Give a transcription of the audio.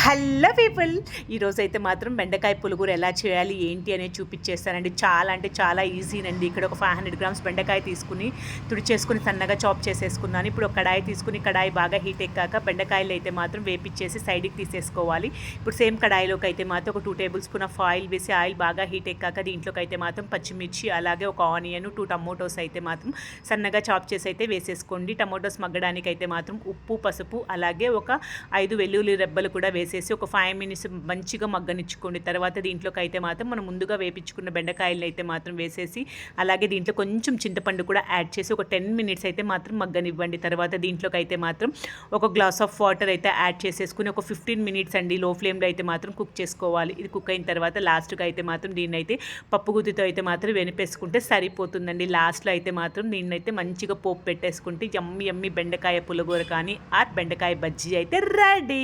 Hello people, ఈరోజైతే మాత్రం బెండకాయ పులుగురు ఎలా చేయాలి ఏంటి అనేది చూపించేస్తానండి. చాలా అంటే చాలా ఈజీనండి. ఇక్కడ ఒక 500 గ్రామ్స్ బెండకాయ తీసుకుని తుడిచేసుకుని సన్నగా చాప్ చేసేసుకున్నాను. ఇప్పుడు ఒక కడాయి తీసుకుని కడాయి బాగా హీట్ ఎక్కాక బెండకాయలు అయితే మాత్రం వేపించేసి సైడ్కి తీసేసుకోవాలి. ఇప్పుడు సేమ్ కడాయిలోకి అయితే మాత్రం ఒక 2 టేబుల్ స్పూన్ ఆఫ్ ఆయిల్ వేసి ఆయిల్ బాగా హీట్ ఎక్కాక దీంట్లోకి అయితే మాత్రం పచ్చిమిర్చి, అలాగే ఒక ఆనియన్, 2 టమోటోస్ అయితే మాత్రం సన్నగా చాప్ చేసి అయితే వేసేసుకోండి. టమోటోస్ మగ్గడానికి అయితే మాత్రం ఉప్పు, పసుపు, అలాగే ఒక 5 వెల్లుల్లి రెబ్బలు కూడా వేసేసి ఒక 5 మినిట్స్ మంచిగా మగ్గనిచ్చుకోండి. తర్వాత దీంట్లోకి అయితే మాత్రం మనం ముందుగా వేపించుకున్న బెండకాయలు అయితే మాత్రం వేసేసి, అలాగే దీంట్లో కొంచెం చింతపండు కూడా యాడ్ చేసి ఒక 10 మినిట్స్ అయితే మాత్రం మగ్గనివ్వండి. తర్వాత దీంట్లోకి అయితే మాత్రం ఒక గ్లాస్ ఆఫ్ వాటర్ అయితే యాడ్ చేసేసుకుని ఒక 15 మినిట్స్ అండి లో ఫ్లేమ్లో అయితే మాత్రం కుక్ చేసుకోవాలి. ఇది కుక్ అయిన తర్వాత లాస్ట్గా అయితే మాత్రం దీన్ని అయితే పప్పు గుత్తితో అయితే మాత్రం వెనిపేసుకుంటే సరిపోతుందండి. లాస్ట్లో అయితే మాత్రం దీన్ని అయితే మంచిగా పోపు పెట్టేసుకుంటే యమ్మీ యమ్మీ బెండకాయ పులిహోర కానీ ఆర్ బెండకాయ బజ్జీ అయితే రెడీ.